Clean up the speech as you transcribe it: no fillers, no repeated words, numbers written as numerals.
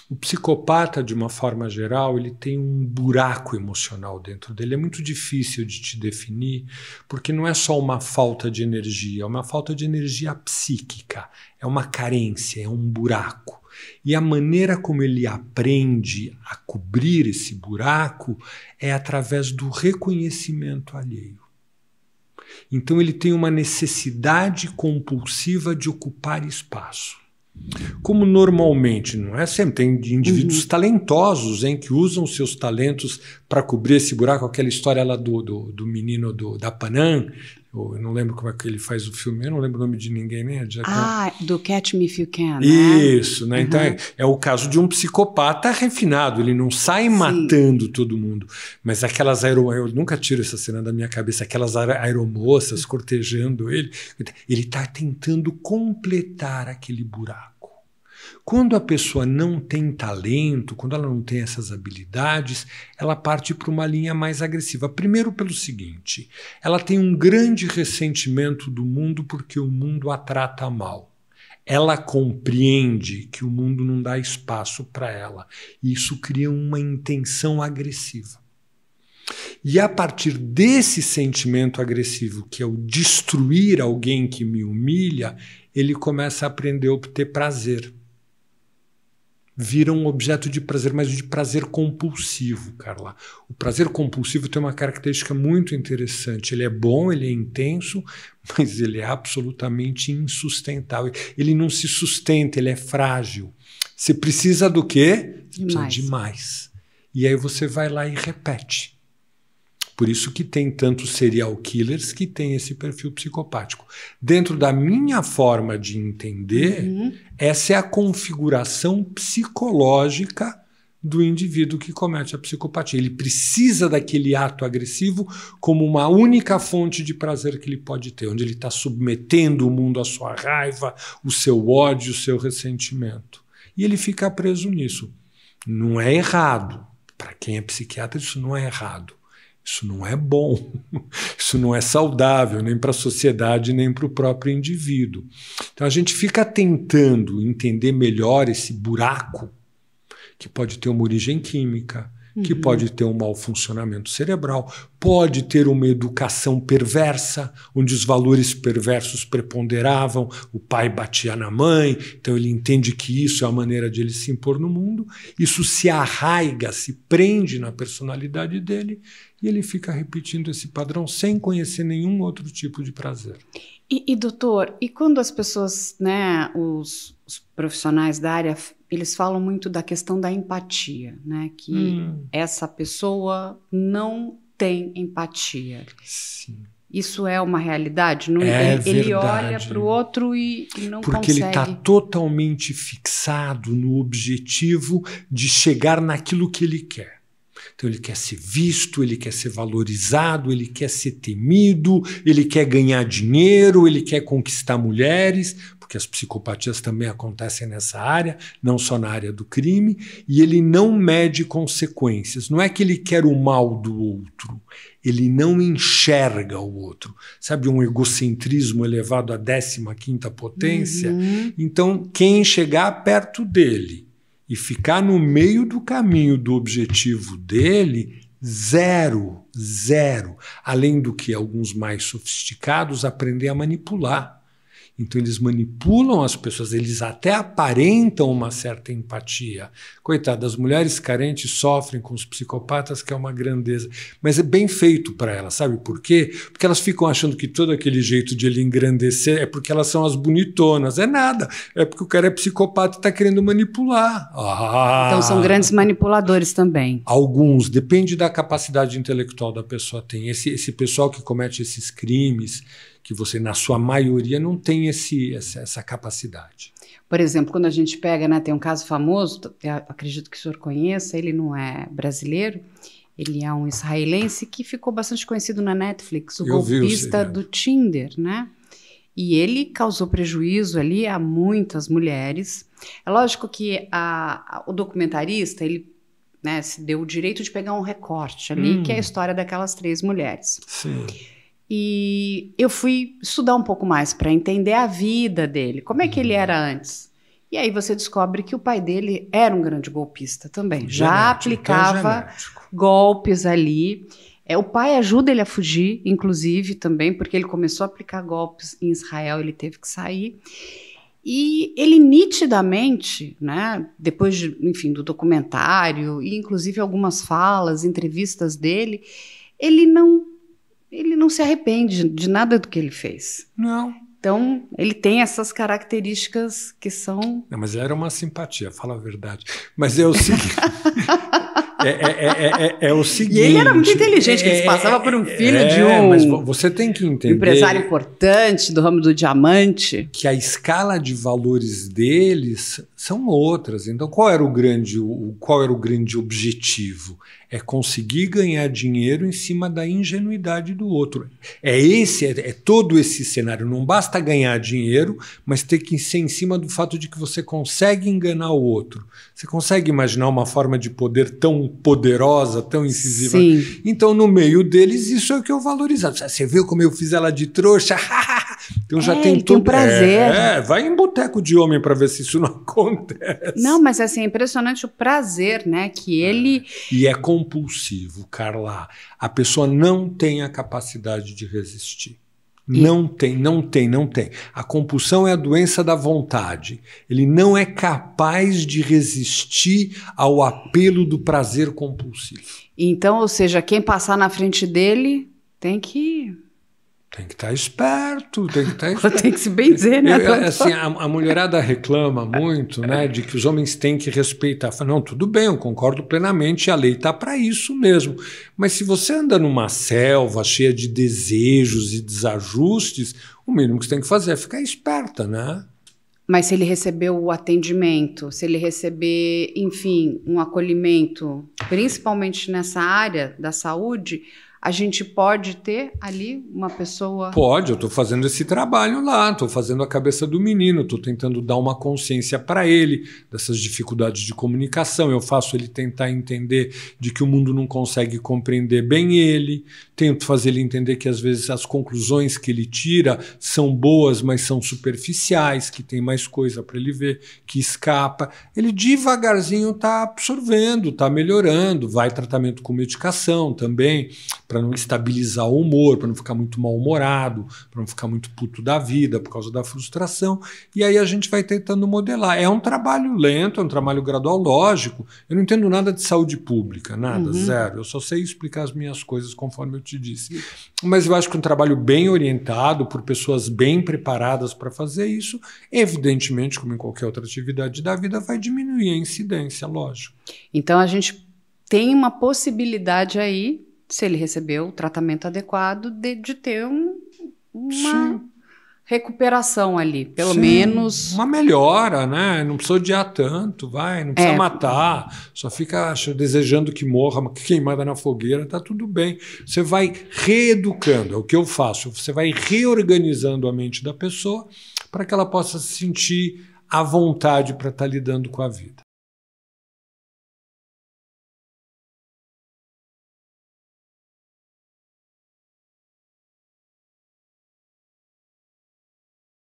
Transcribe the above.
O psicopata, de uma forma geral, ele tem um buraco emocional dentro dele. É muito difícil de te definir, porque não é só uma falta de energia, é uma falta de energia psíquica, é uma carência, é um buraco. E a maneira como ele aprende a cobrir esse buraco é através do reconhecimento alheio. Então ele tem uma necessidade compulsiva de ocupar espaço. Como normalmente, não é sempre, tem indivíduos talentosos, hein, que usam seus talentos para cobrir esse buraco, aquela história lá do menino da Panam, eu não lembro como é que ele faz o filme, eu não lembro o nome de ninguém, né? Do Catch Me If You Can. Isso, né? Então é o caso de um psicopata refinado, ele não sai matando todo mundo, mas aquelas eu nunca tiro essa cena da minha cabeça, aquelas aeromoças cortejando ele está tentando completar aquele buraco. Quando a pessoa não tem talento, quando ela não tem essas habilidades, ela parte para uma linha mais agressiva. Primeiro pelo seguinte, ela tem um grande ressentimento do mundo porque o mundo a trata mal. Ela compreende que o mundo não dá espaço para ela. E isso cria uma intenção agressiva. E a partir desse sentimento agressivo, que é o destruir alguém que me humilha, ele começa a aprender a obter prazer. Vira um objeto de prazer, mas de prazer compulsivo, Carla. O prazer compulsivo tem uma característica muito interessante. Ele é bom, ele é intenso, mas ele é absolutamente insustentável. Ele não se sustenta, ele é frágil. Você precisa do quê? Você precisa de mais. E aí você vai lá e repete. Por isso que tem tantos serial killers que têm esse perfil psicopático. Dentro da minha forma de entender, essa é a configuração psicológica do indivíduo que comete a psicopatia. Ele precisa daquele ato agressivo como uma única fonte de prazer que ele pode ter, onde ele está submetendo o mundo à sua raiva, o seu ódio, o seu ressentimento. E ele fica preso nisso. Não é errado. Para quem é psiquiatra, isso não é errado. Isso não é bom, isso não é saudável, nem para a sociedade, nem para o próprio indivíduo. Então a gente fica tentando entender melhor esse buraco, que pode ter uma origem química, que pode ter um mau funcionamento cerebral, pode ter uma educação perversa, onde os valores perversos preponderavam, o pai batia na mãe, então ele entende que isso é a maneira de ele se impor no mundo, isso se arraiga, se prende na personalidade dele, e ele fica repetindo esse padrão sem conhecer nenhum outro tipo de prazer. Doutor, e quando as pessoas, né, os profissionais da área, eles falam muito da questão da empatia, né, que essa pessoa não tem empatia. Sim. Isso é uma realidade? Não, ele olha para o outro e não porque consegue. Ele está totalmente fixado no objetivo de chegar naquilo que ele quer. Então ele quer ser visto, ele quer ser valorizado, ele quer ser temido, ele quer ganhar dinheiro, ele quer conquistar mulheres, porque as psicopatias também acontecem nessa área, não só na área do crime, e ele não mede consequências. Não é que ele quer o mal do outro, ele não enxerga o outro. Sabe, um egocentrismo elevado à 15ª potência? Então, quem chegar perto dele e ficar no meio do caminho do objetivo dele, zero. Além do que alguns mais sofisticados aprendem a manipular. Então eles manipulam as pessoas, eles até aparentam uma certa empatia. Coitada, as mulheres carentes sofrem com os psicopatas, que é uma grandeza. Mas é bem feito para elas, sabe por quê? Porque elas ficam achando que todo aquele jeito de ele engrandecer é porque elas são as bonitonas. É nada, é porque o cara é psicopata e está querendo manipular. Então são grandes manipuladores também. Alguns, depende da capacidade intelectual da pessoa tem. Esse pessoal que comete esses crimes, que você, na sua maioria, não tem essa capacidade. Por exemplo, quando a gente pega, né, tem um caso famoso, acredito que o senhor conheça, ele não é brasileiro, ele é um israelense que ficou bastante conhecido na Netflix, o golpista do Tinder, né? E ele causou prejuízo ali a muitas mulheres. É lógico que o documentarista, ele, né, se deu o direito de pegar um recorte ali, que é a história daquelas 3 mulheres. Sim. E eu fui estudar um pouco mais para entender a vida dele. Como é que ele era antes? E aí você descobre que o pai dele era um grande golpista também. Já aplicava golpes ali. O pai ajuda ele a fugir, inclusive, também, porque ele começou a aplicar golpes em Israel, ele teve que sair. E ele nitidamente, né, depois enfim, do documentário, e inclusive algumas falas, entrevistas dele, ele não se arrepende de nada do que ele fez. Não. Então, ele tem essas características que são... Não, mas era uma simpatia, fala a verdade. Mas é o seguinte... É o seguinte... E ele era muito inteligente, que ele se passava por um filho de um... Mas você tem que entender... empresário importante do ramo do diamante. Que a escala de valores deles são outras. Então, qual era o grande objetivo? É conseguir ganhar dinheiro em cima da ingenuidade do outro. É todo esse cenário. Não basta ganhar dinheiro, mas ter que ser em cima do fato de que você consegue enganar o outro. Você consegue imaginar uma forma de poder tão poderosa, tão incisiva? Sim. Então, no meio deles, isso é o que eu valorizava. Você viu como eu fiz ela de trouxa? Então já tem um prazer. Vai em boteco de homem para ver se isso não acontece. Não, mas assim, é impressionante o prazer, né? Que ele... E é compulsivo, Carla. A pessoa não tem a capacidade de resistir. Não tem. A compulsão é a doença da vontade. Ele não é capaz de resistir ao apelo do prazer compulsivo. Então, ou seja, quem passar na frente dele tem que... Tem que estar esperto, Tem que se benzer, né? Assim, a mulherada reclama muito, né, de que os homens têm que respeitar. Fala, não, tudo bem, eu concordo plenamente, a lei está para isso mesmo. Mas se você anda numa selva cheia de desejos e desajustes, o mínimo que você tem que fazer é ficar esperta, né? Mas se ele receber o atendimento, se ele receber, enfim, um acolhimento, principalmente nessa área da saúde... A gente pode ter ali uma pessoa... Pode, eu estou fazendo esse trabalho lá, estou fazendo a cabeça do menino, estou tentando dar uma consciência para ele dessas dificuldades de comunicação, eu faço ele tentar entender de que o mundo não consegue compreender bem ele, tento fazer ele entender que às vezes as conclusões que ele tira são boas, mas são superficiais, que tem mais coisa para ele ver, que escapa. Ele devagarzinho está absorvendo, está melhorando, vai tratamento com medicação também, para não estabilizar o humor, para não ficar muito mal-humorado, para não ficar muito puto da vida por causa da frustração. E aí a gente vai tentando modelar. É um trabalho lento, é um trabalho gradual, lógico. Eu não entendo nada de saúde pública, nada, zero. Eu só sei explicar as minhas coisas conforme eu te disse. Mas eu acho que um trabalho bem orientado, por pessoas bem preparadas para fazer isso, evidentemente, como em qualquer outra atividade da vida, vai diminuir a incidência, lógico. Então a gente tem uma possibilidade aí, se ele recebeu o tratamento adequado, de ter uma recuperação ali, pelo menos... Uma melhora, né? Não precisa odiar tanto, não precisa matar, só fica desejando que morra, queimada na fogueira, tá tudo bem. Você vai reeducando, é o que eu faço, você vai reorganizando a mente da pessoa para que ela possa se sentir à vontade para estar lidando com a vida.